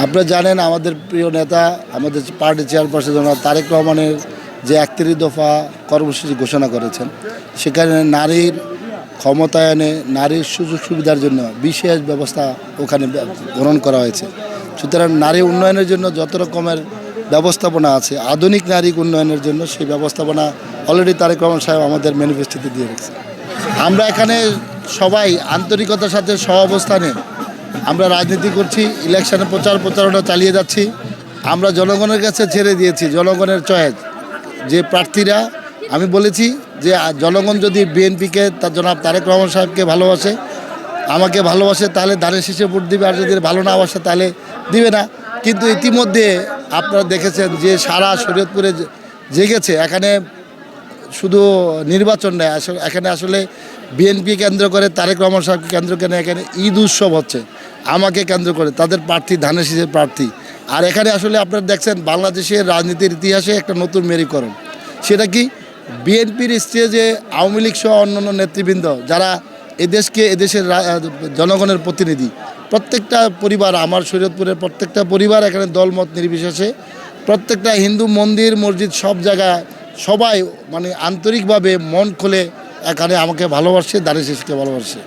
আপনারা জানেন আমাদের প্রিয় নেতা আমাদের পার্টি চেয়ারপারসন জনাব তারেক রহমানের যে 31 দফা কর্মসূচি ঘোষণা করেছেন, সেখানে নারীর ক্ষমতায়নে নারীর সুযোগ সুবিধার জন্য বিশেষ ব্যবস্থা ওখানে গ্রহণ করা হয়েছে। সুতরাং নারী উন্নয়নের জন্য যত রকমের ব্যবস্থাপনা আছে, আধুনিক নারী উন্নয়নের জন্য সেই ব্যবস্থাপনা অলরেডি তারেক রহমান সাহেব আমাদের ম্যানিফেস্টোতে দিয়ে রেখেছে। আমরা এখানে সবাই আন্তরিকতার সাথে সহাবস্থানে আমরা রাজনীতি করছি, ইলেকশনে প্রচারণা চালিয়ে যাচ্ছি। আমরা জনগণের কাছে ছেড়ে দিয়েছি জনগণের চয়েস যে প্রার্থীরা। আমি বলেছি যে জনগণ যদি বিএনপিকে তার জনাব তারেক রহমান সাহেবকে ভালোবাসে, আমাকে ভালোবাসে, তাহলে ধানের শীষে ভোট দিবে, আর যদি ভালো না বাসে তাহলে দিবে না। কিন্তু ইতিমধ্যে আপনারা দেখেছেন যে সারা শরীয়তপুরে জেগেছে। এখানে শুধু নির্বাচন নেই, এখানে আসলে বিএনপি কেন্দ্র করে, তারেক রহমান সাহেবকে কেন্দ্র করে এখানে ঈদ উৎসব হচ্ছে, আমাকে কেন্দ্র করে তাদের প্রার্থী ধানের শীষের প্রার্থী। আর এখানে আসলে আপনারা দেখছেন বাংলাদেশের রাজনীতির ইতিহাসে একটা নতুন মেরুকরণ। সেটা কি, বিএনপির স্টেজে আওয়ামী লীগ সহ অন্যান্য নেতৃবৃন্দ যারা এদেশের জনগণের প্রতিনিধি, প্রত্যেকটা পরিবার, আমার শরীয়তপুরের প্রত্যেকটা পরিবার এখানে দলমত নির্বিশেষে প্রত্যেকটা হিন্দু মন্দির মসজিদ সব জায়গায় সবাই মানে আন্তরিকভাবে মন খুলে এখানে আমাকে ভালোবাসে, ধানের শীষকে ভালোবাসে।